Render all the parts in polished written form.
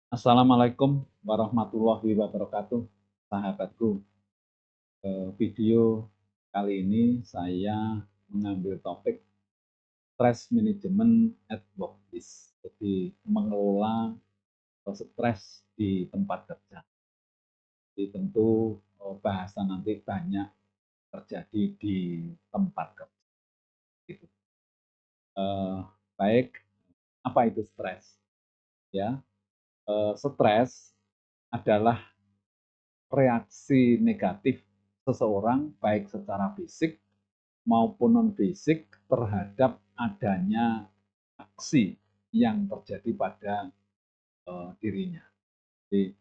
Assalamualaikum warahmatullahi wabarakatuh, sahabatku. Video kali ini saya mengambil topik stress management at workplace. Jadi mengelola stres di tempat kerja. Jadi tentu bahasa nanti banyak terjadi di tempat kerja. Gitu. Baik, apa itu stres? Ya, stres adalah reaksi negatif seseorang baik secara fisik maupun non-fisik terhadap adanya aksi yang terjadi pada dirinya. Jadi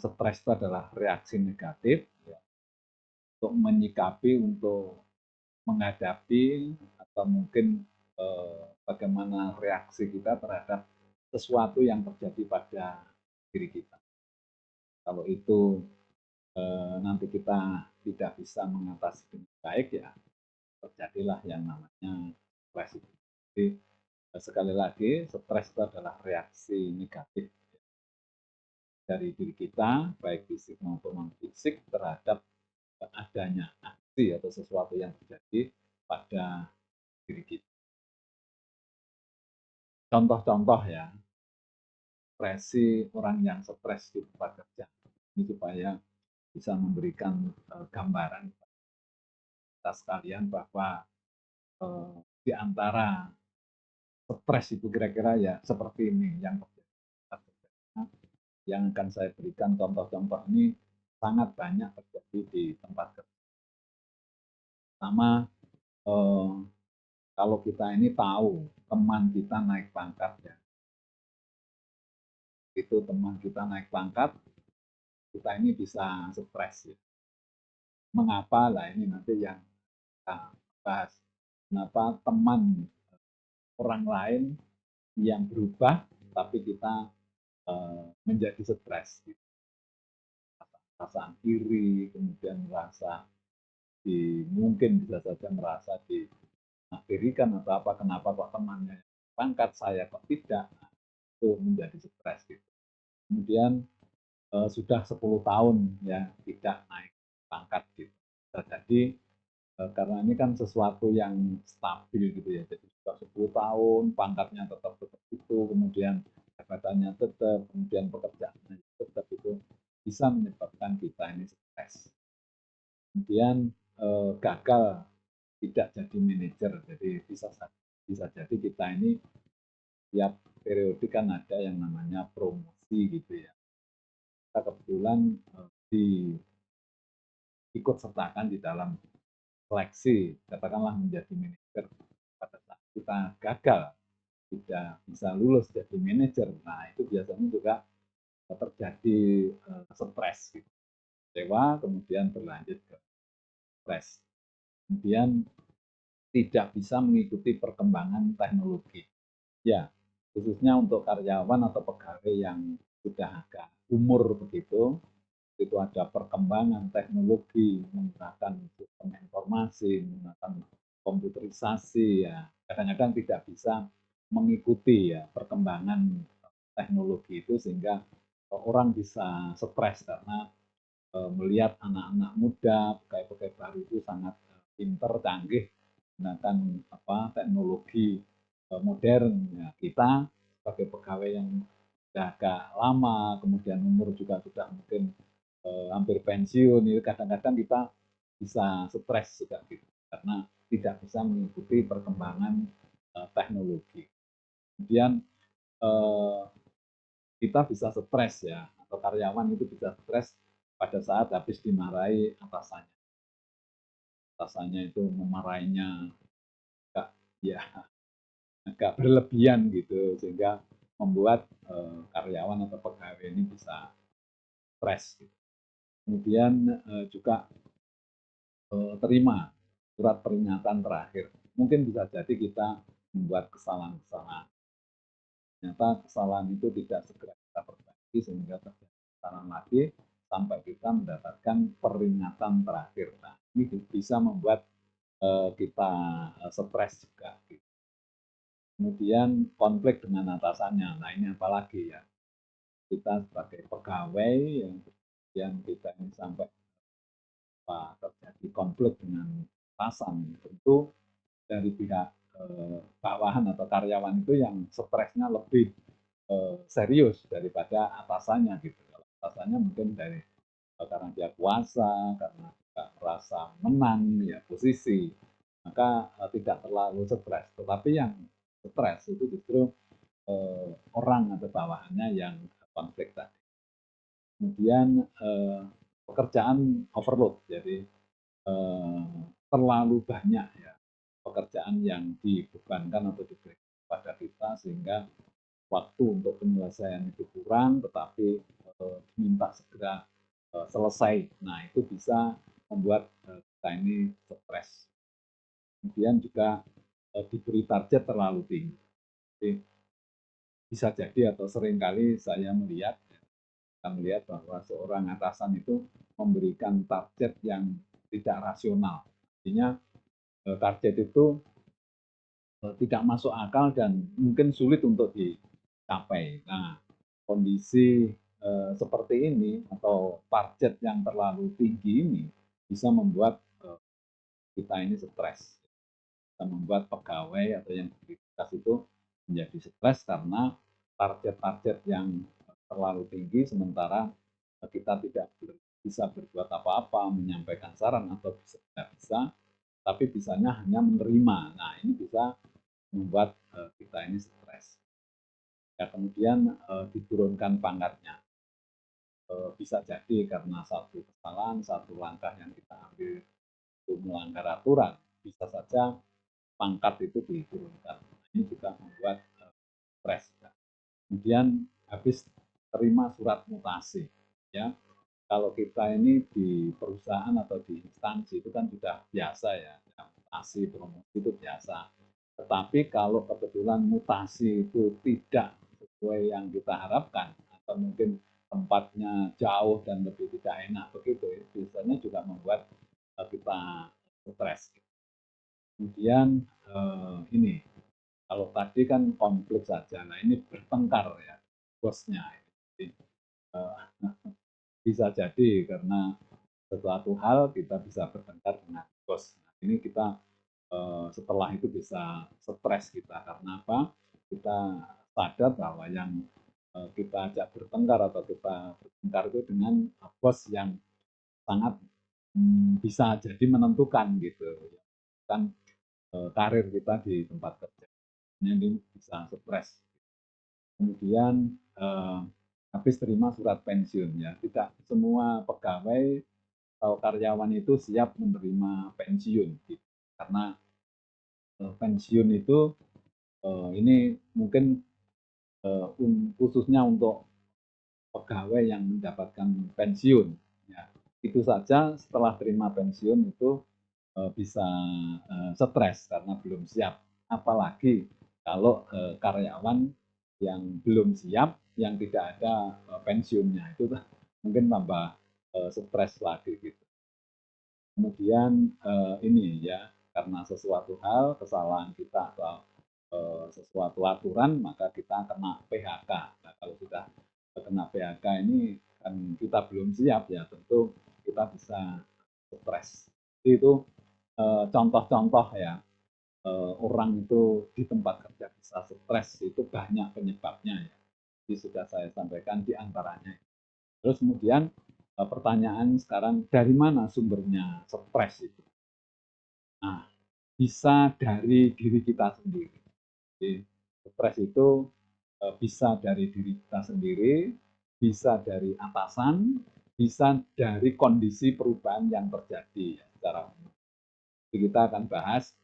stres itu adalah reaksi negatif ya, untuk menyikapi, untuk menghadapi atau mungkin bagaimana reaksi kita terhadap sesuatu yang terjadi pada diri kita. Kalau itu nanti kita tidak bisa mengatasi dengan baik, ya terjadilah yang namanya stres. Jadi sekali lagi, stres itu adalah reaksi negatif dari diri kita, baik fisik maupun non fisik, terhadap adanya aksi atau sesuatu yang terjadi pada diri kita. Contoh-contoh ya, ekspresi orang yang stres di tempat kerja ini supaya bisa memberikan gambaran kita sekalian bahwa di antara stres itu kira-kira ya seperti ini yang terjadi. Yang akan saya berikan contoh-contoh ini sangat banyak terjadi di tempat kerja. Pertama, kalau kita ini tahu teman kita naik pangkat ya, itu teman kita naik pangkat, kita ini bisa stres ya. Mengapa lah ini nanti yang kita bahas. Kenapa teman orang lain yang berubah, tapi kita menjadi stres. Gitu. Perasaan iri, kemudian merasa mungkin bisa saja merasa diakhirikan atau apa, kenapa kok temannya pangkat saya kok tidak, nah, itu menjadi stres gitu. Kemudian sudah 10 tahun ya tidak naik pangkat gitu. Jadi karena ini kan sesuatu yang stabil gitu ya, jadi sudah 10 tahun pangkatnya tetap itu, kemudian jabatannya tetap, kemudian pekerjaannya tetap, itu bisa menyebabkan kita ini stres. Kemudian gagal tidak jadi manajer, jadi bisa jadi kita ini tiap periode kan ada yang namanya promosi gitu ya. Kita kebetulan ikut sertakan di dalam seleksi, katakanlah menjadi manajer. Pada saat kita gagal tidak bisa lulus jadi manajer, nah itu biasanya juga terjadi stres gitu. Kecewa, kemudian berlanjut ke stres. Kemudian tidak bisa mengikuti perkembangan teknologi. Ya, khususnya untuk karyawan atau pegawai yang sudah agak umur begitu, itu ada perkembangan teknologi menggunakan sistem informasi, menggunakan komputerisasi, ya kadang-kadang tidak bisa mengikuti ya perkembangan teknologi itu, sehingga orang bisa stres karena melihat anak-anak muda, pegawai-pegawai baru itu sangat pinter, canggih, menggunakan teknologi modern. Ya, kita sebagai pegawai yang sudah agak lama, kemudian umur juga sudah mungkin hampir pensiun, itu kadang-kadang kita bisa stres juga gitu, karena tidak bisa mengikuti perkembangan teknologi. Kemudian kita bisa stres ya, atau karyawan itu bisa stres pada saat habis dimarahi atasannya. Atasannya itu memarahinya agak, ya, agak berlebihan gitu, sehingga membuat karyawan atau pegawai ini bisa stres. Gitu. Kemudian juga terima surat peringatan terakhir. Mungkin bisa jadi kita membuat kesalahan-kesalahan. Ternyata kesalahan itu tidak segera kita perbaiki, sehingga terjadi kesalahan lagi sampai kita mendapatkan peringatan terakhir. Nah, ini bisa membuat kita stres juga. Kemudian konflik dengan atasannya. Nah ini apalagi ya, kita sebagai pegawai yang kita ini sampai terjadi konflik dengan atasan, tentu dari pihak bawahan atau karyawan itu yang stresnya lebih serius daripada atasannya gitu. Kalau atasannya mungkin dari karena dia kuasa, karena juga merasa menang ya posisi, maka tidak terlalu stres. Tetapi yang stres itu justru orang atau bawahannya yang konflik tadi. Kemudian pekerjaan overload, jadi terlalu banyak ya pekerjaan yang dibebankan atau diberikan kepada kita sehingga waktu untuk penyelesaian itu kurang, tetapi minta segera selesai. Nah itu bisa membuat kita ini stres. Kemudian juga diberi target terlalu tinggi. Jadi, bisa jadi atau seringkali saya melihat kita melihat bahwa seorang atasan itu memberikan target yang tidak rasional. Artinya target itu tidak masuk akal dan mungkin sulit untuk dicapai. Nah, kondisi seperti ini atau target yang terlalu tinggi ini bisa membuat kita ini stres, bisa membuat pegawai atau yang beraktivitas itu menjadi stres karena target-target yang terlalu tinggi sementara kita tidak bisa berbuat apa-apa, menyampaikan saran atau tidak bisa, tapi bisanya hanya menerima. Nah, ini bisa membuat kita ini stres. Ya, kemudian diturunkan pangkatnya. Bisa jadi karena satu kesalahan, satu langkah yang kita ambil itu melanggar aturan, bisa saja pangkat itu diturunkan. Ini juga membuat stres. Kemudian habis terima surat mutasi, ya. Kalau kita ini di perusahaan atau di instansi itu kan sudah biasa ya, mutasi, promosi itu biasa. Tetapi kalau kebetulan mutasi itu tidak sesuai yang kita harapkan, atau mungkin tempatnya jauh dan lebih tidak enak begitu, biasanya juga membuat kita stres. Kemudian ini, kalau tadi kan konflik saja, nah ini bertengkar ya bosnya. Jadi, eh, bisa jadi karena sesuatu hal kita bisa bertengkar dengan bos. Nah, ini kita setelah itu bisa stres kita karena apa? Kita sadar bahwa yang kita ajak bertengkar atau kita bertengkar itu dengan bos yang sangat bisa jadi menentukan gitu, kan karir kita di tempat kerja. Ini bisa stres. Kemudian habis terima surat pensiun ya, tidak semua pegawai atau karyawan itu siap menerima pensiun gitu. Karena pensiun itu ini mungkin khususnya untuk pegawai yang mendapatkan pensiun. Ya, itu saja setelah terima pensiun itu bisa stres karena belum siap. Apalagi kalau karyawan yang belum siap, yang tidak ada pensiunnya itu mungkin tambah stres lagi gitu. Kemudian ini ya, karena sesuatu hal, kesalahan kita atau sesuatu aturan, maka kita kena PHK. Nah, kalau sudah kena PHK ini kan kita belum siap ya, tentu kita bisa stres. Itu contoh-contoh ya, orang itu di tempat kerja bisa stres, itu banyak penyebabnya ya. Jadi sudah saya sampaikan di antaranya. Terus kemudian pertanyaan sekarang, dari mana sumbernya stres itu? Nah, bisa dari diri kita sendiri. Jadi, stres itu bisa dari diri kita sendiri, bisa dari atasan, bisa dari kondisi perubahan yang terjadi ya, secara umum. Jadi kita akan bahas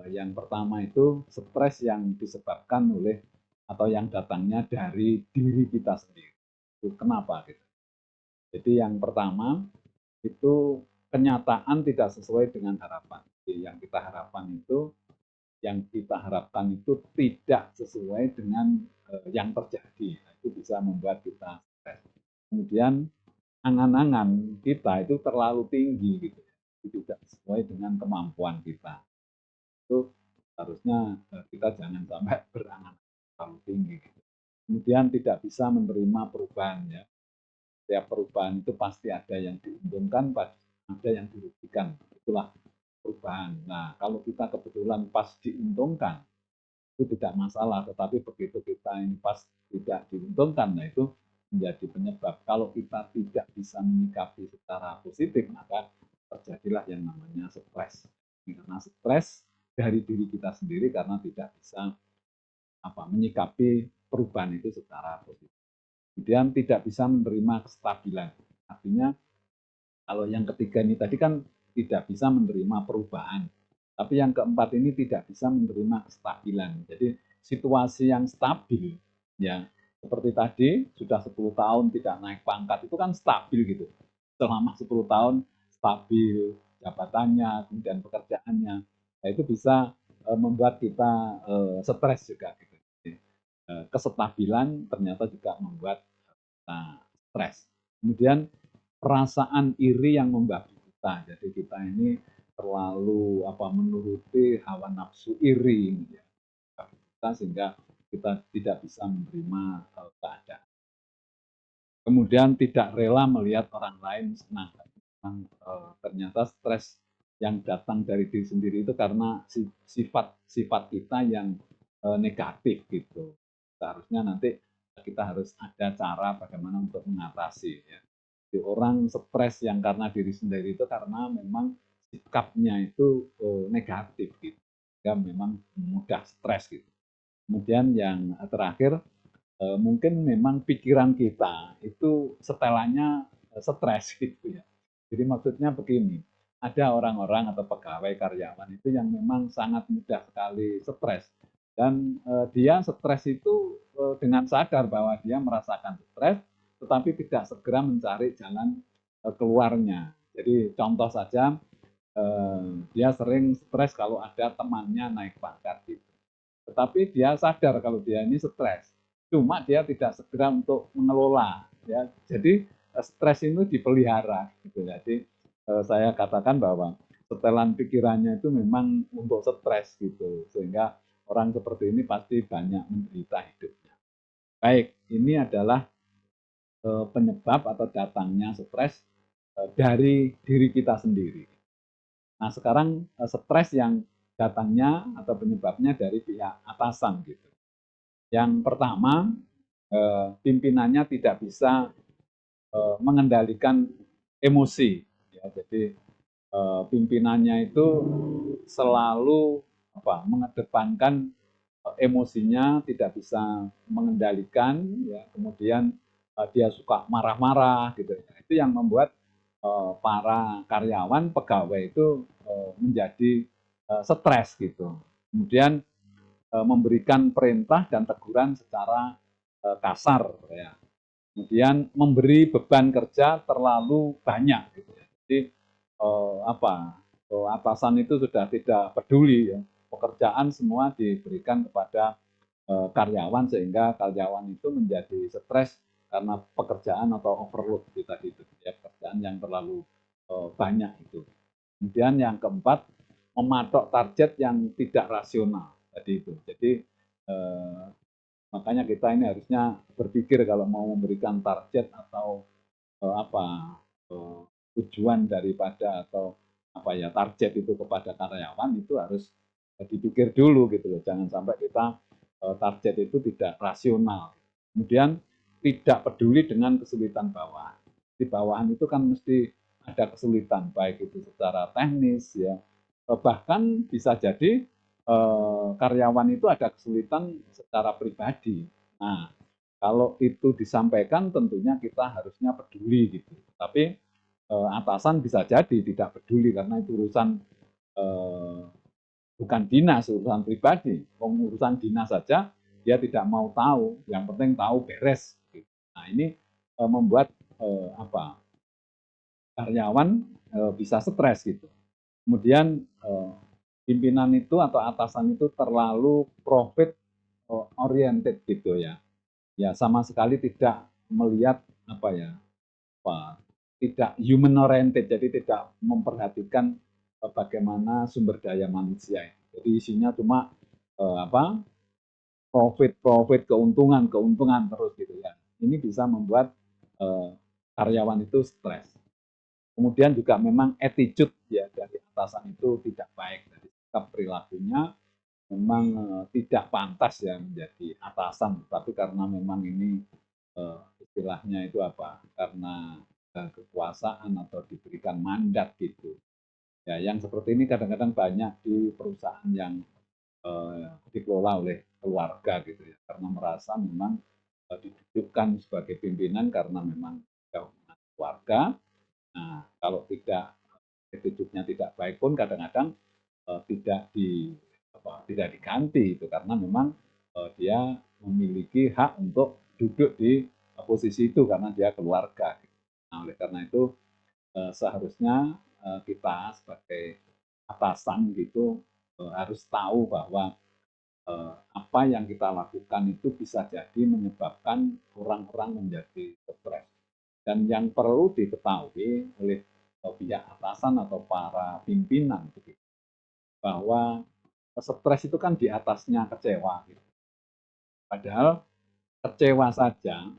yang pertama itu stres yang disebabkan oleh atau yang datangnya dari diri kita sendiri. Itu kenapa gitu? Jadi yang pertama itu kenyataan tidak sesuai dengan harapan. Jadi yang kita harapkan itu tidak sesuai dengan yang terjadi. Nah, itu bisa membuat kita stres. Kemudian angan-angan kita itu terlalu tinggi gitu. Itu tidak sesuai dengan kemampuan kita. Itu Harusnya kita jangan sampai berangan terlalu tinggi. Gitu. Kemudian tidak bisa menerima perubahan ya. Setiap perubahan itu pasti ada yang diuntungkan, ada yang dirugikan. Itulah perubahan. Nah, kalau kita kebetulan pas diuntungkan, itu tidak masalah. Tetapi begitu kita ini pas tidak diuntungkan, nah itu menjadi penyebab. Kalau kita tidak bisa menyikapi secara positif, maka terjadilah yang namanya stres. Karena stres dari diri kita sendiri karena tidak bisa menyikapi perubahan itu secara positif. Kemudian tidak bisa menerima kestabilan. Artinya kalau yang ketiga ini tadi kan tidak bisa menerima perubahan. Tapi yang keempat ini tidak bisa menerima kestabilan. Jadi situasi yang stabil, ya seperti tadi sudah 10 tahun tidak naik pangkat, itu kan stabil gitu. Selama 10 tahun stabil jabatannya, kemudian pekerjaannya. Nah, itu bisa membuat kita stres juga. Gitu. Kesestabilan ternyata juga membuat kita stres. Kemudian perasaan iri yang membabi kita. Jadi kita ini terlalu menuruti hawa nafsu iri ya, kita sehingga kita tidak bisa menerima keadaan. Kemudian tidak rela melihat orang lain senang. Ternyata stres yang datang dari diri sendiri itu karena sifat kita yang negatif gitu. Seharusnya nanti kita harus ada cara bagaimana untuk mengatasi ya. Jadi orang stres yang karena diri sendiri itu karena memang sikapnya itu negatif gitu. Ya memang mudah stres gitu. Kemudian yang terakhir mungkin memang pikiran kita itu setelannya stres gitu ya. Jadi maksudnya begini, ada orang-orang atau pegawai karyawan itu yang memang sangat mudah sekali stres dan dia stres itu dengan sadar bahwa dia merasakan stres, tetapi tidak segera mencari jalan keluarnya. Jadi contoh saja dia sering stres kalau ada temannya naik pangkat gitu. Tetapi dia sadar kalau dia ini stres. Cuma dia tidak segera untuk mengelola. Ya. Jadi stres itu dipelihara. Gitu. Jadi saya katakan bahwa setelan pikirannya itu memang untuk stres gitu. Sehingga orang seperti ini pasti banyak menderita hidupnya. Baik, ini adalah penyebab atau datangnya stres dari diri kita sendiri. Nah, sekarang stres yang datangnya atau penyebabnya dari pihak atasan gitu. Yang pertama, pimpinannya tidak bisa mengendalikan emosi. Ya, jadi pimpinannya itu selalu mengedepankan emosinya, tidak bisa mengendalikan, ya, kemudian dia suka marah-marah gitu. Itu yang membuat para karyawan pegawai itu menjadi stres gitu. Kemudian memberikan perintah dan teguran secara kasar ya. Kemudian memberi beban kerja terlalu banyak gitu ya. Jadi atasan itu sudah tidak peduli ya. Pekerjaan semua diberikan kepada karyawan sehingga karyawan itu menjadi stres karena pekerjaan atau overload tadi itu ya, pekerjaan yang terlalu banyak itu. Kemudian yang keempat, mematok target yang tidak rasional tadi itu. Jadi makanya kita ini harusnya berpikir kalau mau memberikan target atau tujuan daripada atau target itu kepada karyawan itu harus dipikir dulu gitu loh. Jangan sampai kita target itu tidak rasional. Kemudian tidak peduli dengan kesulitan bawahan. Di bawahan itu kan mesti ada kesulitan baik itu secara teknis ya. Bahkan bisa jadi karyawan itu ada kesulitan secara pribadi. Nah, kalau itu disampaikan tentunya kita harusnya peduli gitu. Tapi atasan bisa jadi tidak peduli karena itu urusan bukan dinas, urusan pribadi. Urusan dinas saja dia tidak mau tahu, yang penting tahu beres. Gitu. Nah ini membuat karyawan bisa stres gitu. Kemudian pimpinan itu atau atasan itu terlalu profit oriented gitu ya. Ya sama sekali tidak melihat tidak human oriented, jadi tidak memperhatikan bagaimana sumber daya manusia. Jadi isinya cuma apa, profit, keuntungan terus gitu ya. Ini bisa membuat karyawan itu stres. Kemudian juga memang attitude ya dari atasan itu tidak baik, dari sikap perilakunya memang tidak pantas ya menjadi atasan, tapi karena memang ini istilahnya itu apa? Karena kekuasaan atau diberikan mandat gitu. Ya, yang seperti ini kadang-kadang banyak di perusahaan yang dikelola oleh keluarga gitu ya, karena merasa memang didudukkan sebagai pimpinan karena memang hubungan keluarga. Nah, kalau tidak attitude-nya tidak baik pun kadang-kadang tidak tidak diganti itu karena memang dia memiliki hak untuk duduk di posisi itu karena dia keluarga. Nah, oleh karena itu seharusnya kita sebagai atasan gitu harus tahu bahwa apa yang kita lakukan itu bisa jadi menyebabkan orang-orang menjadi stres. Dan yang perlu diketahui oleh pihak atasan atau para pimpinan bahwa stres itu kan di atasnya kecewa. Gitu. Padahal kecewa saja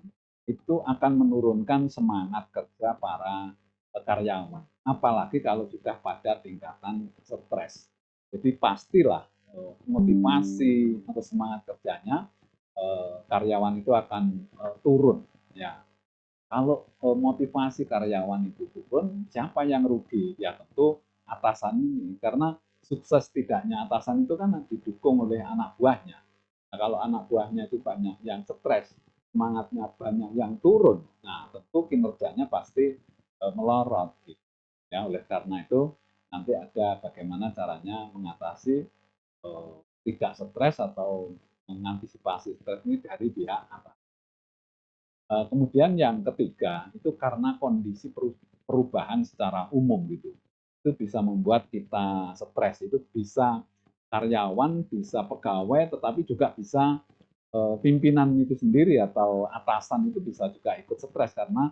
itu akan menurunkan semangat kerja para karyawan. Apalagi kalau sudah pada tingkatan stres. Jadi pastilah motivasi atau semangat kerjanya karyawan itu akan turun. Ya, kalau motivasi karyawan itu turun, siapa yang rugi? Ya tentu atasan ini, karena sukses tidaknya atasan itu kan didukung oleh anak buahnya. Nah, kalau anak buahnya itu banyak yang stres, semangatnya banyak yang turun, nah tentu kinerjanya pasti melorot. Gitu. Ya, oleh karena itu nanti ada bagaimana caranya mengatasi tidak stres atau mengantisipasi stres ini dari pihak atas. Kemudian yang ketiga itu karena kondisi perubahan secara umum gitu. Itu bisa membuat kita stres. Itu bisa karyawan, bisa pegawai, tetapi juga bisa pimpinan itu sendiri atau atasan itu bisa juga ikut stres karena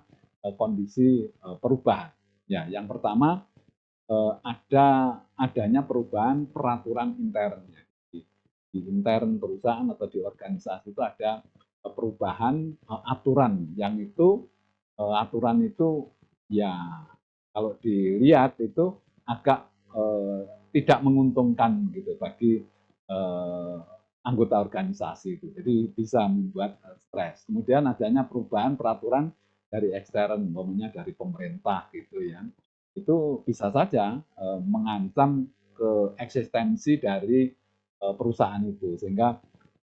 kondisi perubahan. Ya, yang pertama adanya perubahan peraturan internnya. Di intern perusahaan atau di organisasi itu ada perubahan aturan yang itu aturan itu ya kalau dilihat itu agak tidak menguntungkan gitu bagi anggota organisasi itu. Jadi bisa membuat stres. Kemudian adanya perubahan peraturan dari ekstern, umpamanya dari pemerintah gitu ya. Itu bisa saja mengancam keeksistensi dari perusahaan itu sehingga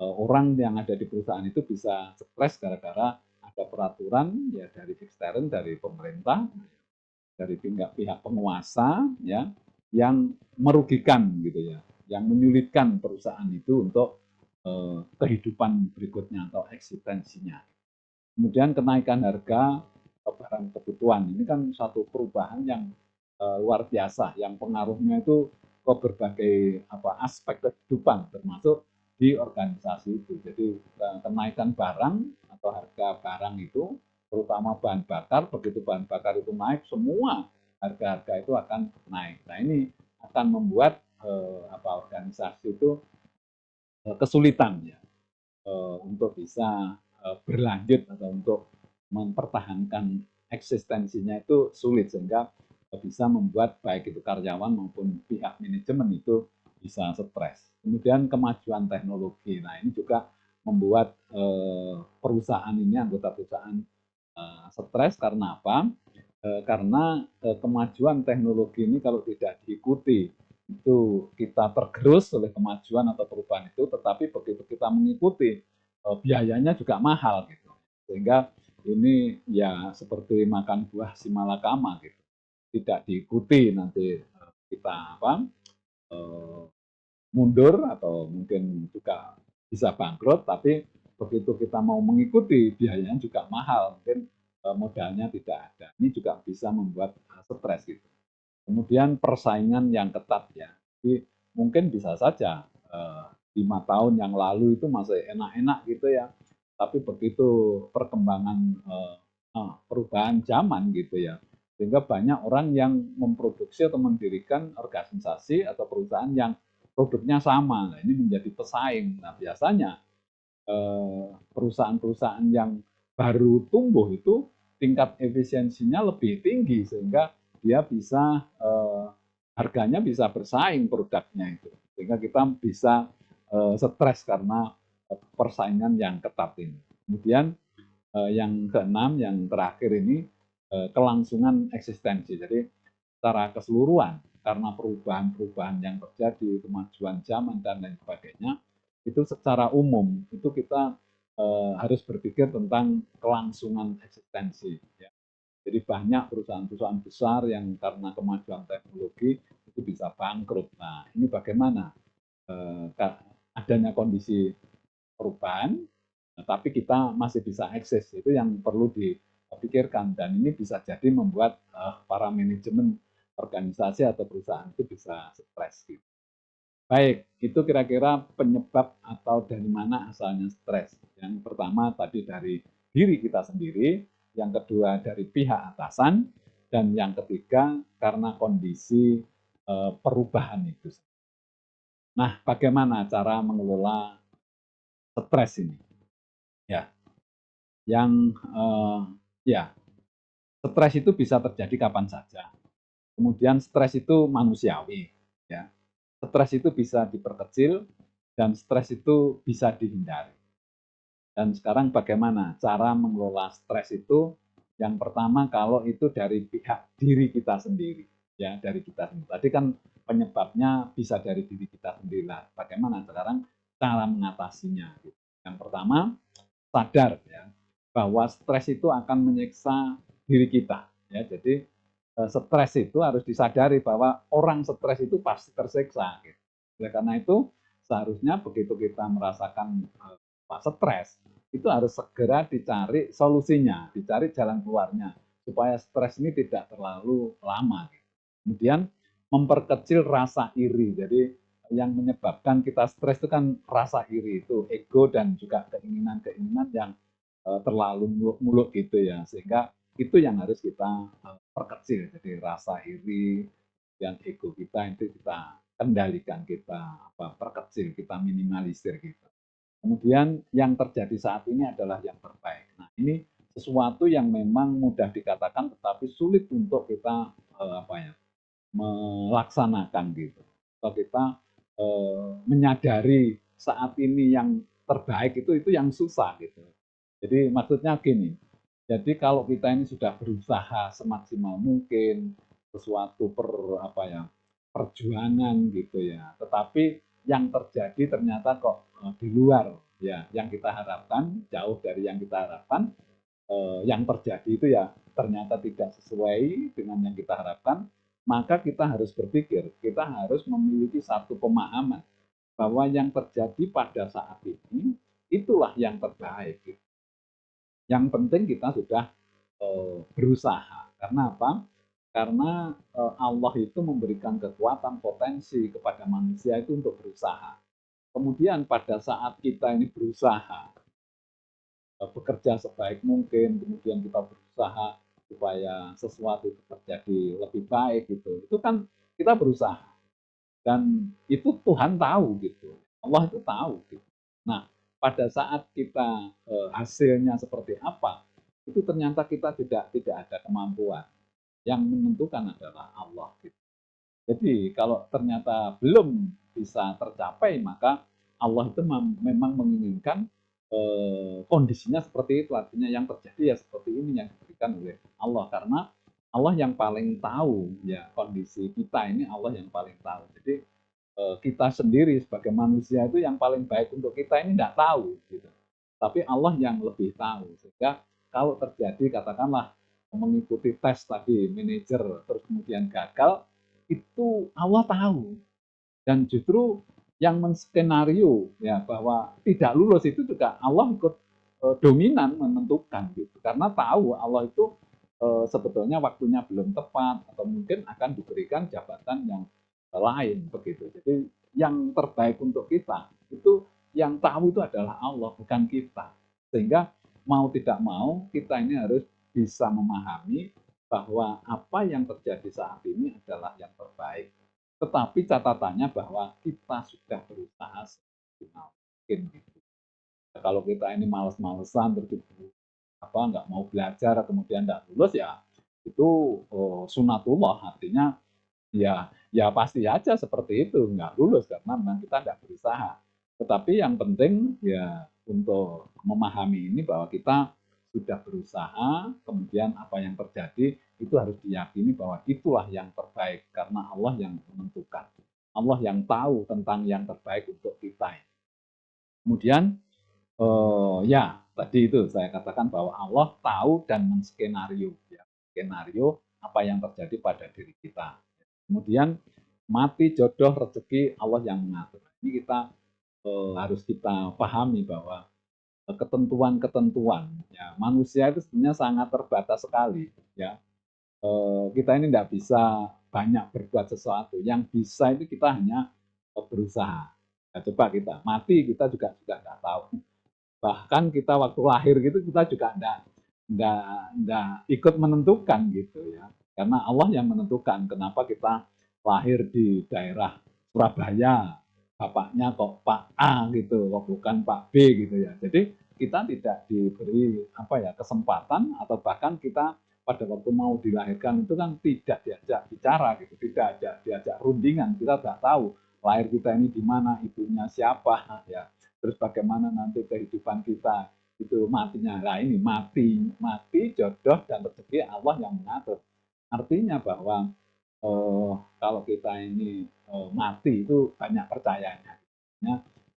orang yang ada di perusahaan itu bisa stres gara-gara ada peraturan ya dari ekstern dari pemerintah dari pihak penguasa ya yang merugikan gitu ya yang menyulitkan perusahaan itu untuk kehidupan berikutnya atau eksistensinya. Kemudian kenaikan harga barang kebutuhan ini kan satu perubahan yang luar biasa yang pengaruhnya itu ke berbagai aspek kehidupan termasuk di organisasi itu. Jadi kenaikan barang atau harga barang itu terutama bahan bakar, begitu bahan bakar itu naik semua harga-harga itu akan naik. Nah, ini akan membuat organisasi itu kesulitan ya untuk bisa berlanjut atau untuk mempertahankan eksistensinya itu sulit sehingga bisa membuat baik itu karyawan maupun pihak manajemen itu bisa stres. Kemudian kemajuan teknologi. Nah, ini juga membuat perusahaan ini anggota perusahaan stres karena apa? Karena kemajuan teknologi ini kalau tidak diikuti itu kita tergerus oleh kemajuan atau perubahan itu, tetapi begitu kita mengikuti biayanya juga mahal gitu. Sehingga ini ya seperti makan buah si malakama gitu. Tidak diikuti nanti kita mundur atau mungkin juga bisa bangkrut, tapi begitu kita mau mengikuti biayanya juga mahal, mungkin modalnya tidak ada. Ini juga bisa membuat stres gitu. Kemudian persaingan yang ketat ya. Jadi mungkin bisa saja 5 tahun yang lalu itu masih enak-enak gitu ya. Tapi begitu perkembangan perubahan zaman gitu ya, sehingga banyak orang yang memproduksi atau mendirikan organisasi atau perusahaan yang produknya sama. Nah, ini menjadi pesaing. Nah, biasanya perusahaan-perusahaan yang baru tumbuh itu tingkat efisiensinya lebih tinggi sehingga dia bisa harganya bisa bersaing produknya itu. Sehingga kita bisa stres karena persaingan yang ketat ini. Kemudian yang keenam, yang terakhir ini kelangsungan eksistensi. Jadi secara keseluruhan karena perubahan-perubahan yang terjadi, kemajuan zaman dan lain sebagainya, itu secara umum itu kita harus berpikir tentang kelangsungan eksistensi. Ya. Jadi banyak perusahaan-perusahaan besar yang karena kemajuan teknologi itu bisa bangkrut. Nah, ini bagaimana adanya kondisi perubahan, tapi kita masih bisa eksis. Itu yang perlu dipikirkan dan ini bisa jadi membuat para manajemen organisasi atau perusahaan itu bisa stres. Gitu. Baik, itu kira-kira penyebab atau dari mana asalnya stres. Yang pertama tadi dari diri kita sendiri, yang kedua dari pihak atasan, dan yang ketiga karena kondisi perubahan itu. Nah, bagaimana cara mengelola stres ini? Ya, yang ya stres itu bisa terjadi kapan saja. Kemudian stres itu manusiawi, ya. Stres itu bisa diperkecil dan stres itu bisa dihindari. Dan sekarang bagaimana cara mengelola stres itu? Yang pertama kalau itu dari pihak diri kita sendiri, ya dari kita sendiri. Tadi kan penyebabnya bisa dari diri kita sendiri lah. Bagaimana sekarang cara mengatasinya? Yang pertama sadar ya bahwa stres itu akan menyiksa diri kita. Ya, jadi stres itu harus disadari bahwa orang stres itu pasti tersiksa. Gitu. Oleh karena itu seharusnya begitu kita merasakan stres, itu harus segera dicari solusinya, dicari jalan keluarnya supaya stres ini tidak terlalu lama. Kemudian memperkecil rasa iri. Jadi yang menyebabkan kita stres itu kan rasa iri itu, ego dan juga keinginan-keinginan yang terlalu muluk-muluk gitu ya. Sehingga itu yang harus kita perkecil. Jadi rasa iri dan ego kita itu kita kendalikan, kita perkecil, kita minimalisir gitu. Kemudian yang terjadi saat ini adalah yang terbaik. Nah, ini sesuatu yang memang mudah dikatakan tetapi sulit untuk kita melaksanakan gitu. Atau kita menyadari saat ini yang terbaik itu yang susah gitu. Jadi maksudnya gini. Jadi kalau kita ini sudah berusaha semaksimal mungkin sesuatu perjuangan gitu ya. Tetapi yang terjadi ternyata kok di luar ya yang kita harapkan, jauh dari yang kita harapkan, yang terjadi itu ya ternyata tidak sesuai dengan yang kita harapkan, maka kita harus berpikir, kita harus memiliki satu pemahaman bahwa yang terjadi pada saat ini itulah yang terbaik. Yang penting kita sudah berusaha. Karena apa? Karena Allah itu memberikan kekuatan potensi kepada manusia itu untuk berusaha. Kemudian pada saat kita ini berusaha, bekerja sebaik mungkin, kemudian kita berusaha supaya sesuatu itu terjadi lebih baik gitu. Itu kan kita berusaha dan itu Tuhan tahu gitu. Allah itu tahu gitu. Nah, pada saat kita hasilnya seperti apa, itu ternyata kita tidak ada kemampuan. Yang menentukan adalah Allah gitu. Jadi kalau ternyata belum bisa tercapai, maka Allah itu memang menginginkan kondisinya seperti itu. Artinya yang terjadi ya seperti ini yang diberikan oleh Allah. Karena Allah yang paling tahu ya kondisi kita ini, Allah yang paling tahu. Jadi kita sendiri sebagai manusia itu yang paling baik untuk kita ini tidak tahu. Gitu. Tapi Allah yang lebih tahu. Sehingga kalau terjadi katakanlah mengikuti tes tadi manajer terus kemudian gagal, itu Allah tahu dan justru yang menskenario ya bahwa tidak lulus itu juga Allah ikut dominan menentukan gitu karena tahu Allah itu sebetulnya waktunya belum tepat atau mungkin akan diberikan jabatan yang lain begitu. Jadi yang terbaik untuk kita itu yang tahu itu adalah Allah bukan kita. Sehingga mau tidak mau kita ini harus bisa memahami bahwa apa yang terjadi saat ini adalah yang terbaik. Tetapi catatannya bahwa kita sudah berusaha semaksimal mungkin gitu. Nah, kalau kita ini males-malesan terus nggak mau belajar kemudian nggak lulus ya itu sunatullah, artinya ya pasti aja seperti itu nggak lulus karena memang kita nggak berusaha. Tetapi yang penting ya untuk memahami ini bahwa kita sudah berusaha, kemudian apa yang terjadi itu harus diyakini bahwa itulah yang terbaik karena Allah yang menentukan. Allah yang tahu tentang yang terbaik untuk kita. Kemudian ya tadi itu saya katakan bahwa Allah tahu dan menskenario ya, skenario apa yang terjadi pada diri kita. Kemudian mati, jodoh, rezeki Allah yang mengatur. Ini kita harus kita pahami bahwa ketentuan-ketentuan ya manusia itu sebenarnya sangat terbatas sekali ya. Kita ini tidak bisa banyak berbuat sesuatu. Yang bisa itu kita hanya berusaha. Nah, coba kita mati kita juga sudah nggak tahu. Bahkan kita waktu lahir gitu kita juga nggak ikut menentukan gitu ya. Karena Allah yang menentukan kenapa kita lahir di daerah Surabaya, bapaknya kok Pak A gitu, kok bukan Pak B gitu ya. Jadi kita tidak diberi kesempatan atau bahkan kita pada waktu mau dilahirkan itu kan tidak diajak bicara gitu, tidak diajak rundingan, kita tidak tahu lahir kita ini di mana, ibunya siapa ya, terus bagaimana nanti kehidupan kita itu matinya. Nah ini mati jodoh dan rezeki Allah yang mengatur. Artinya bahwa kalau kita ini mati itu banyak percayanya,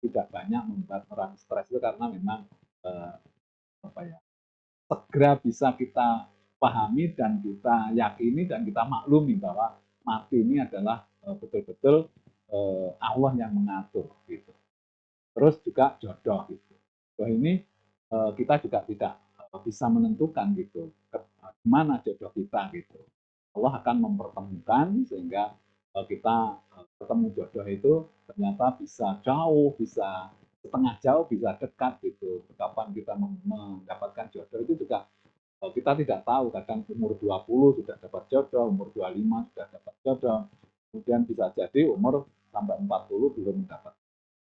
tidak banyak membuat orang stres itu karena memang eh, segera bisa kita pahami dan kita yakini dan kita maklumi bahwa mati ini adalah betul-betul Allah yang mengatur gitu. Terus juga jodoh gitu. Jodoh ini kita juga tidak bisa menentukan gitu di mana jodoh kita gitu. Allah akan mempertemukan sehingga kita ketemu jodoh itu ternyata bisa jauh, bisa setengah jauh, bisa dekat gitu. Kapan kita mendapatkan jodoh itu juga kita tidak tahu. Kadang umur 20 sudah dapat jodoh, umur 25 sudah dapat jodoh. Kemudian bisa jadi umur sampai 40 belum mendapat.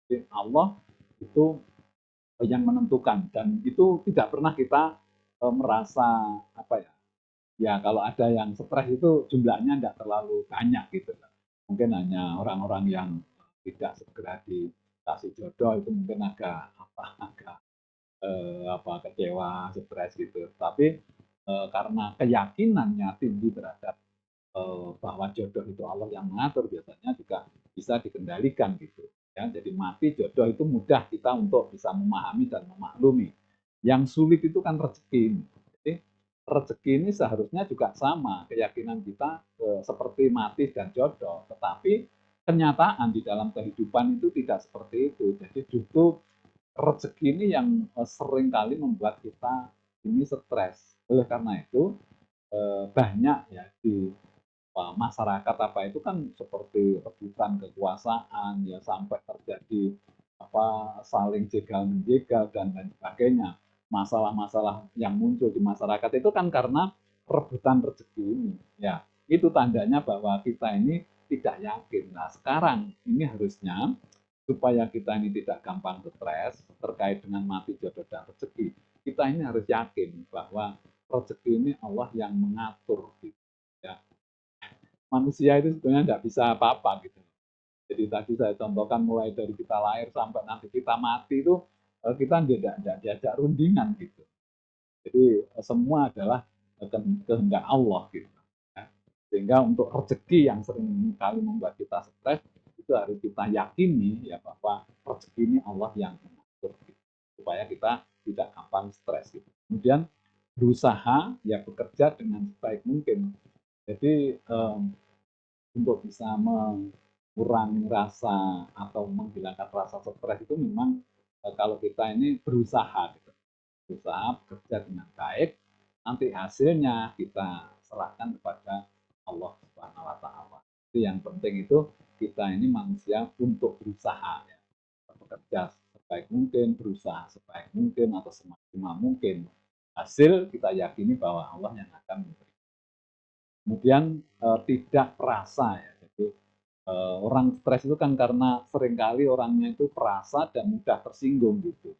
Jadi Allah itu yang menentukan dan itu tidak pernah kita merasa ya kalau ada yang stres itu jumlahnya tidak terlalu banyak gitu. Mungkin hanya orang-orang yang tidak segera dikasih jodoh itu mungkin agak kecewa, stres gitu. Tapi karena keyakinannya tinggi terhadap bahwa jodoh itu Allah yang mengatur, biasanya juga bisa dikendalikan gitu. Ya, jadi mati jodoh itu mudah kita untuk bisa memahami dan memaklumi. Yang sulit itu kan rezeki. Jadi rezeki ini seharusnya juga sama keyakinan kita seperti mati dan jodoh, tetapi kenyataan di dalam kehidupan itu tidak seperti itu. Jadi justru rezeki ini yang sering kali membuat kita ini stres. Oleh karena itu banyak ya di masyarakat itu kan seperti rebutan kekuasaan ya sampai terjadi saling jegal menjegal dan lain sebagainya. Masalah-masalah yang muncul di masyarakat itu kan karena rebutan rezeki ini. Ya, itu tandanya bahwa kita ini tidak yakin. Nah, sekarang ini harusnya supaya kita ini tidak gampang stres terkait dengan mati jodoh dan rezeki. Kita ini harus yakin bahwa rezeki ini Allah yang mengatur gitu. Ya, manusia itu sebenarnya tidak bisa apa-apa gitu. Jadi tadi saya contohkan mulai dari kita lahir sampai nanti kita mati itu kita tidak diajak rundingan gitu. Jadi semua adalah kehendak Allah gitu. Ya. Sehingga untuk rezeki yang sering kali membuat kita stres itu harus kita yakini ya bahwa rezeki ini Allah yang mengatur gitu. Supaya kita tidak gampang stres gitu. Kemudian berusaha ya bekerja dengan sebaik mungkin. Jadi untuk bisa mengurangi rasa atau menghilangkan rasa stres itu memang kalau kita ini berusaha gitu. Berusaha bekerja dengan baik, nanti hasilnya kita serahkan kepada Allah Subhanahu wa taala. Itu yang penting itu kita ini manusia untuk berusaha ya. Bekerja sebaik mungkin, berusaha sebaik mungkin atau semaksimal mungkin. Hasil kita yakini bahwa Allah yang akan memberi. Kemudian tidak perasa ya. Jadi Orang stres itu kan karena seringkali orangnya itu perasa dan mudah tersinggung gitu.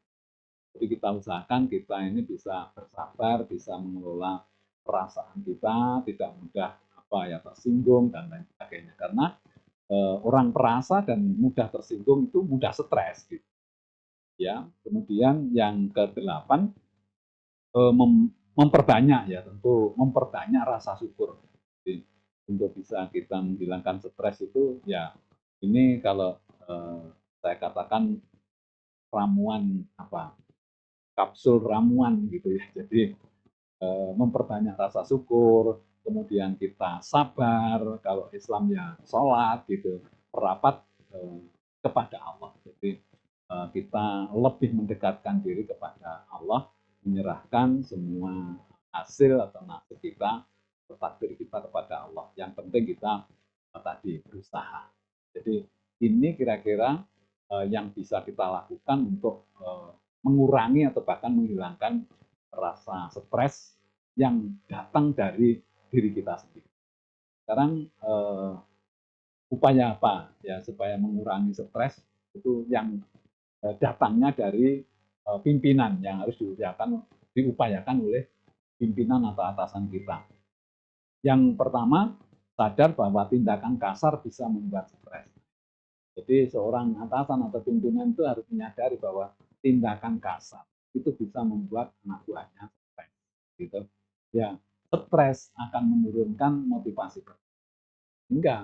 Jadi kita usahakan kita ini bisa bersabar, bisa mengelola perasaan kita, tidak mudah tersinggung dan lain sebagainya. Karena orang perasa dan mudah tersinggung itu mudah stres gitu. Ya. Kemudian yang kedelapan, memperbanyak ya, tentu memperbanyak rasa syukur. Jadi, untuk bisa kita menghilangkan stres itu ya ini kalau saya katakan ramuan kapsul ramuan gitu ya. Jadi memperbanyak rasa syukur, kemudian kita sabar, kalau Islam ya sholat gitu, merapat kepada Allah. Jadi kita lebih mendekatkan diri kepada Allah, menyerahkan semua hasil atau nasib kita, takdir kita kepada Allah. Yang penting kita tadi berusaha. Jadi ini kira-kira yang bisa kita lakukan untuk mengurangi atau bahkan menghilangkan rasa stres yang datang dari diri kita sendiri. Sekarang upaya apa ya supaya mengurangi stres itu yang datangnya dari pimpinan yang harus diupayakan oleh pimpinan atau atasan kita. Yang pertama, sadar bahwa tindakan kasar bisa membuat stres. Jadi seorang atasan atau pimpinan itu harus menyadari bahwa tindakan kasar itu bisa membuat anak buahnya stres. Gitu. Ya, stres akan menurunkan motivasi kerja. Hingga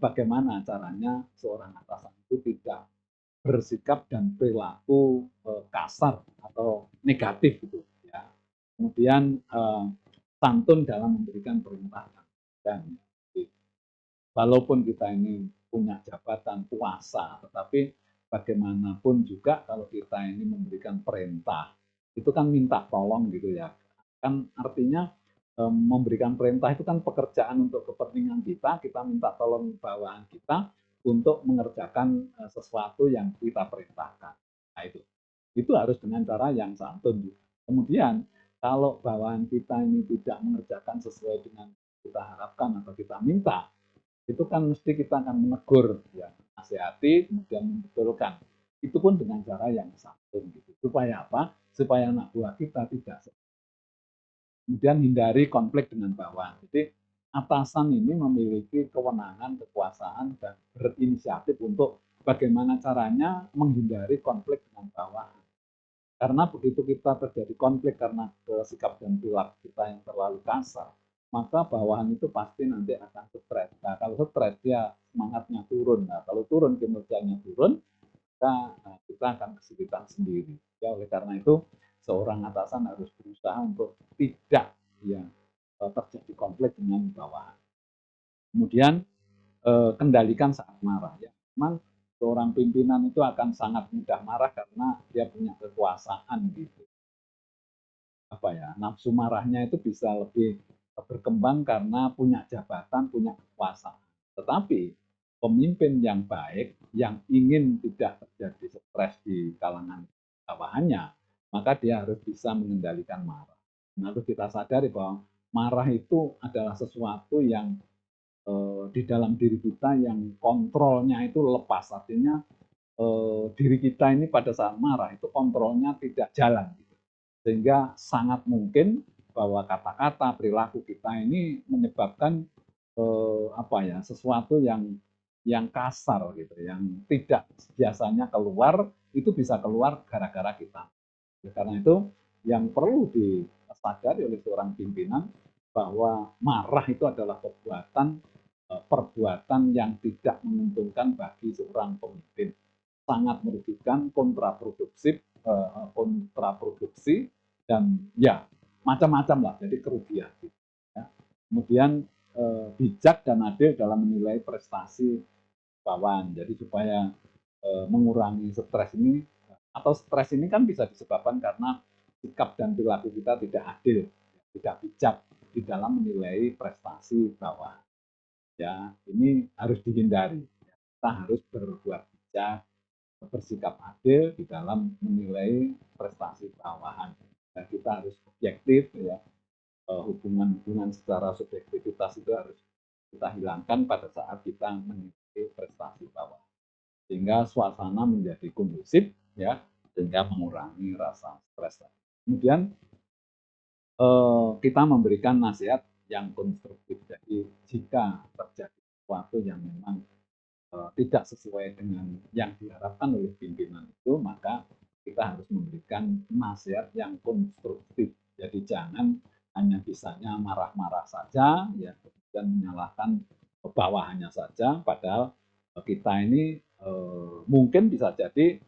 bagaimana caranya seorang atasan itu tidak bersikap dan perilaku kasar atau negatif gitu ya. Kemudian santun dalam memberikan perintah dan walaupun kita ini punya jabatan kuasa, tetapi bagaimanapun juga kalau kita ini memberikan perintah, itu kan minta tolong gitu ya. Kan artinya memberikan perintah itu kan pekerjaan untuk kepentingan kita, kita minta tolong bawahan kita untuk mengerjakan sesuatu yang kita perintahkan. Nah itu harus dengan cara yang santun. Kemudian kalau bawahan kita ini tidak mengerjakan sesuai dengan kita harapkan atau kita minta, itu kan mesti kita akan menegur, ya, nasihati, kemudian membetulkan. Itu pun dengan cara yang santun gitu. Supaya apa? Supaya anak buah kita tidak. Kemudian hindari konflik dengan bawahan. Jadi atasan ini memiliki kewenangan, kekuasaan, dan berinisiatif untuk bagaimana caranya menghindari konflik dengan bawahan. Karena begitu kita terjadi konflik karena sikap dan perilaku kita yang terlalu kasar, maka bawahan itu pasti nanti akan stres. Nah, kalau stres dia semangatnya turun. Nah, kalau turun kinerjanya turun, maka kita akan kesulitan sendiri. Ya, oleh karena itu seorang atasan harus berusaha untuk tidak ya terjadi konflik dengan bawahan. Kemudian kendalikan saat marah. Ya, memang seorang pimpinan itu akan sangat mudah marah karena dia punya kekuasaan gitu. Nafsu marahnya itu bisa lebih berkembang karena punya jabatan, punya kekuasaan. Tetapi pemimpin yang baik, yang ingin tidak terjadi stres di kalangan bawahannya, maka dia harus bisa mengendalikan marah. Harus kita sadari bahwa marah itu adalah sesuatu yang di dalam diri kita yang kontrolnya itu lepas. Artinya diri kita ini pada saat marah itu kontrolnya tidak jalan. Sehingga sangat mungkin bahwa kata-kata perilaku kita ini menyebabkan sesuatu yang kasar gitu, yang tidak biasanya keluar itu bisa keluar gara-gara kita. Karena itu yang perlu disadari oleh seorang pimpinan bahwa marah itu adalah perbuatan yang tidak menguntungkan bagi seorang pemimpin, sangat merugikan, kontraproduktif dan ya macam-macam lah, jadi kerugian. Ya. Kemudian bijak dan adil dalam menilai prestasi bawahan. Jadi supaya mengurangi stres ini, atau stres ini kan bisa disebabkan karena sikap dan perilaku kita tidak adil, tidak bijak di dalam menilai prestasi bawahan. Ya, ini harus dihindari. Kita harus berbuat bijak, bersikap adil di dalam menilai prestasi bawahan. Dan kita harus objektif ya. Hubungan-hubungan secara subjektivitas itu harus kita hilangkan pada saat kita menilai mencapai prestasi bawah. Sehingga suasana menjadi kondusif, ya, sehingga mengurangi rasa stres. Kemudian kita memberikan nasihat yang konstruktif. Jadi jika terjadi sesuatu yang memang tidak sesuai dengan yang diharapkan oleh pimpinan itu, maka kita harus memberikan nasihat yang konstruktif. Jadi jangan hanya bisanya marah-marah saja, ya, kemudian menyalahkan bawahannya saja, padahal kita ini mungkin bisa jadi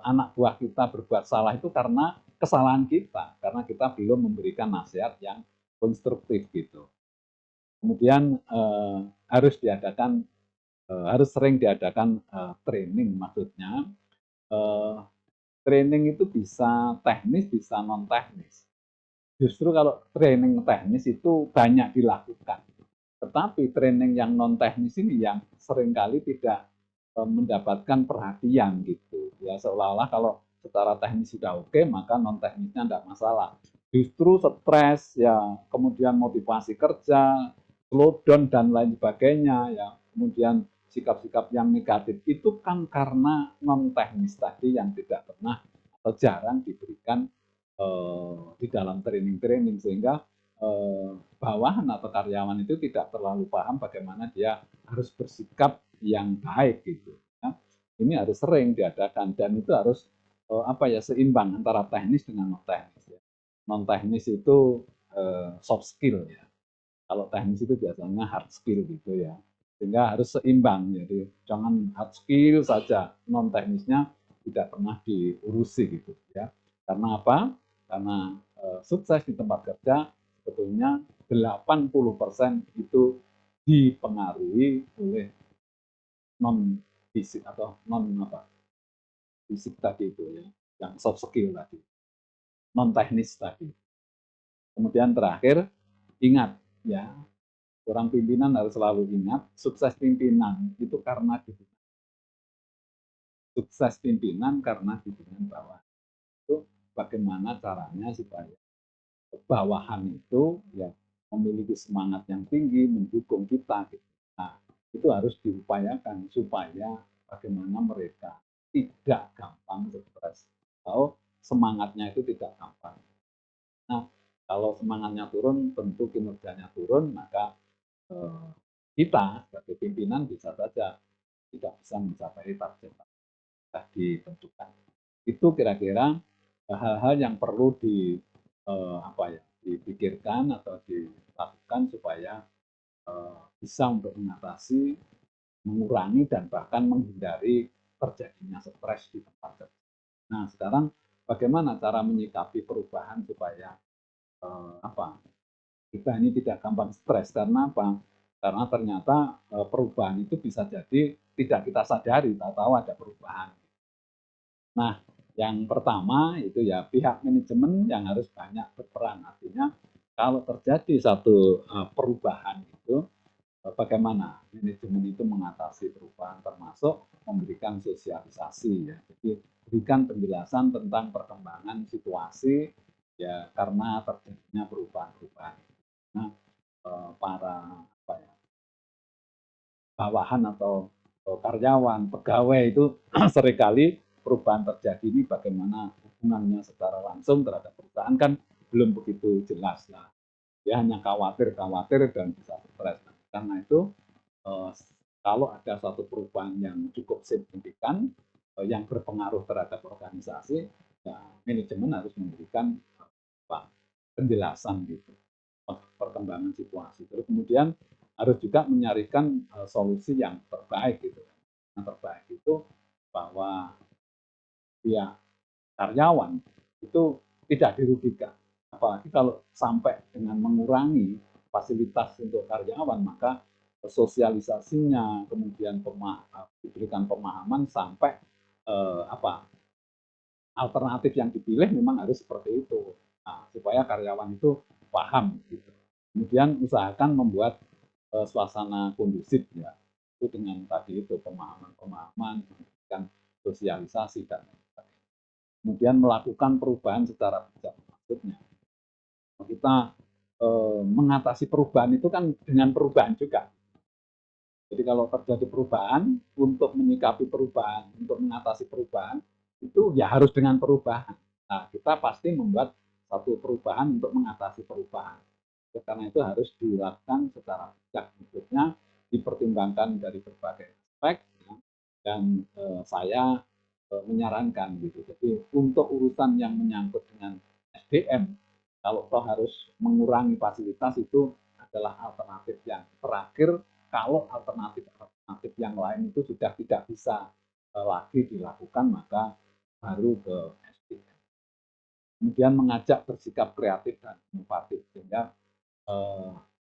anak buah kita berbuat salah itu karena kesalahan kita, karena kita belum memberikan nasihat yang konstruktif gitu. Kemudian harus sering diadakan training, maksudnya training itu bisa teknis, bisa non teknis. Justru kalau training teknis itu banyak dilakukan, tetapi training yang non teknis ini yang seringkali tidak mendapatkan perhatian gitu. Ya seolah-olah kalau secara teknis sudah oke, maka non teknisnya tidak masalah. Justru stres, ya, kemudian motivasi kerja, slowdown dan lain sebagainya, ya, kemudian sikap-sikap yang negatif itu kan karena non teknis tadi yang tidak pernah atau jarang diberikan di dalam training-training, sehingga bawahan atau karyawan itu tidak terlalu paham bagaimana dia harus bersikap yang baik gitu. Ya. Ini harus sering diadakan dan itu harus seimbang antara teknis dengan non teknis. Ya. Non teknis itu soft skill, ya. Kalau teknis itu biasanya hard skill gitu ya. Sehingga harus seimbang. Jadi jangan hard skill saja, non teknisnya tidak pernah diurusi gitu ya. Karena apa? Karena sukses di tempat kerja sebetulnya 80% itu dipengaruhi oleh non fisik atau non fisik tadi itu ya, yang soft skill tadi, non teknis tadi. Kemudian terakhir, ingat ya, orang pimpinan harus selalu ingat, sukses pimpinan itu karena dukungan. Sukses pimpinan karena dukungan bawah. Itu bagaimana caranya supaya bawahan itu ya memiliki semangat yang tinggi mendukung kita. Gitu. Nah, itu harus diupayakan supaya bagaimana mereka tidak gampang stres atau semangatnya itu tidak gampang. Nah, kalau semangatnya turun, tentu kinerjanya turun, maka kita sebagai pimpinan bisa saja tidak bisa mencapai target yang sudah ditentukan. Itu kira-kira hal-hal yang perlu dipikirkan atau dilakukan supaya bisa untuk mengatasi, mengurangi dan bahkan menghindari terjadinya stres di tempat kerja. Nah, sekarang bagaimana cara menyikapi perubahan supaya kita ini tidak gampang stres? Karena apa? Karena ternyata perubahan itu bisa jadi tidak kita sadari, tahu-tahu ada perubahan. Nah, yang pertama itu ya pihak manajemen yang harus banyak berperan. Artinya kalau terjadi satu perubahan itu, bagaimana manajemen itu mengatasi perubahan, termasuk memberikan sosialisasi ya. Jadi berikan penjelasan tentang perkembangan situasi ya karena terjadinya perubahan-perubahan. Nah, para bawahan atau karyawan, pegawai itu seringkali perubahan terjadi ini bagaimana hubungannya secara langsung terhadap perusahaan kan belum begitu jelas lah. Dia hanya khawatir dan bisa stres. Nah, karena itu kalau ada satu perubahan yang cukup signifikan yang berpengaruh terhadap organisasi, ya manajemen harus memberikan penjelasan gitu perkembangan situasi. Terus kemudian harus juga mencarikan solusi yang terbaik gitu. Yang terbaik itu bahwa ya karyawan itu tidak dirugikan. Apalagi kalau sampai dengan mengurangi fasilitas untuk karyawan, maka sosialisasinya, kemudian diberikan pemahaman sampai alternatif yang dipilih memang harus seperti itu. Nah, supaya karyawan itu paham gitu. Kemudian usahakan membuat suasana kondusif ya. Itu dengan tadi itu pemahaman-pemahaman, memberikan sosialisasi dan sebagainya. Kemudian melakukan perubahan secara bijak. Maksudnya kita mengatasi perubahan itu kan dengan perubahan juga. Jadi kalau terjadi perubahan, untuk menyikapi perubahan, untuk mengatasi perubahan, itu ya harus dengan perubahan. Nah, kita pasti membuat satu perubahan untuk mengatasi perubahan. Karena itu harus dilakukan secara bijak, maksudnya dipertimbangkan dari berbagai aspek, ya, dan saya menyarankan gitu. Jadi untuk urusan yang menyangkut dengan SDM, kalau toh harus mengurangi fasilitas itu adalah alternatif yang terakhir. Kalau alternatif yang lain itu sudah tidak bisa lagi dilakukan, maka baru ke SDM. Kemudian mengajak bersikap kreatif dan inovatif, sehingga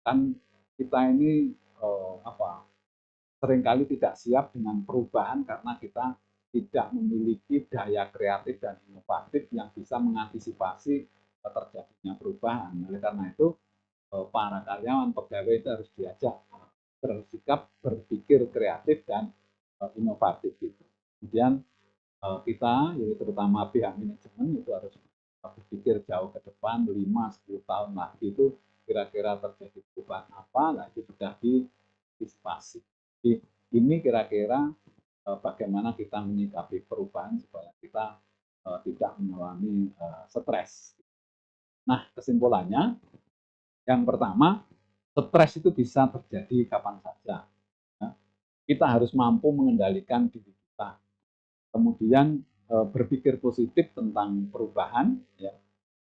kan kita ini seringkali tidak siap dengan perubahan karena kita tidak memiliki daya kreatif dan inovatif yang bisa mengantisipasi terjadinya perubahan. Oleh karena itu, para karyawan pegawai itu harus diajak bersikap berpikir kreatif dan inovatif gitu. Kemudian kita, jadi terutama pihak manajemen itu harus berpikir jauh ke depan, 5-10 tahun lagi itu kira-kira terjadi perubahan apa, nah itu sudah diantisipasi. Jadi ini kira-kira bagaimana kita menyikapi perubahan supaya kita tidak mengalami stres. Nah, kesimpulannya, yang pertama, stres itu bisa terjadi kapan saja. Ya. Kita harus mampu mengendalikan diri kita. Kemudian berpikir positif tentang perubahan. Ya.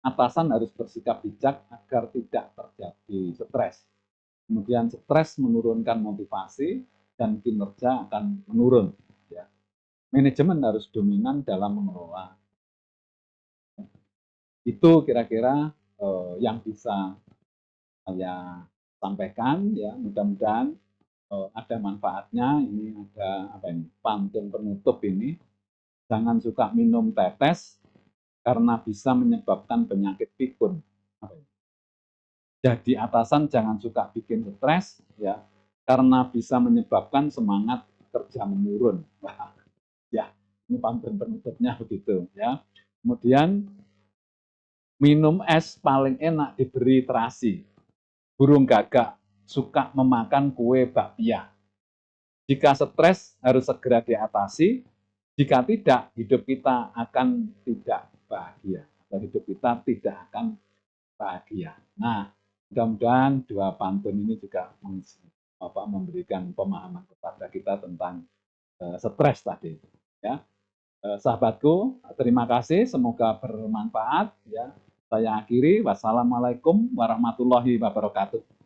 Atasan harus bersikap bijak agar tidak terjadi stres. Kemudian stres menurunkan motivasi dan kinerja akan menurun. Ya. Manajemen harus dominan dalam mengelola. Itu kira-kira yang bisa saya sampaikan, ya. Mudah-mudahan ada manfaatnya. Ini ada apa ini, pantun penutup ini. Jangan suka minum tetes karena bisa menyebabkan penyakit pikun. Jadi atasan jangan suka bikin stres, ya, karena bisa menyebabkan semangat kerja menurun. Wah, ya, ini pantun penutupnya begitu, ya. Kemudian minum es paling enak diberi terasi. Burung gagak suka memakan kue bakpia. Jika stres harus segera diatasi, jika tidak, hidup kita akan tidak bahagia. Atau hidup kita tidak akan bahagia. Nah, mudah-mudahan dua pantun ini juga memberikan pemahaman kepada kita tentang stres tadi. Ya, sahabatku, terima kasih. Semoga bermanfaat. Ya, saya akhiri. Wassalamualaikum warahmatullahi wabarakatuh.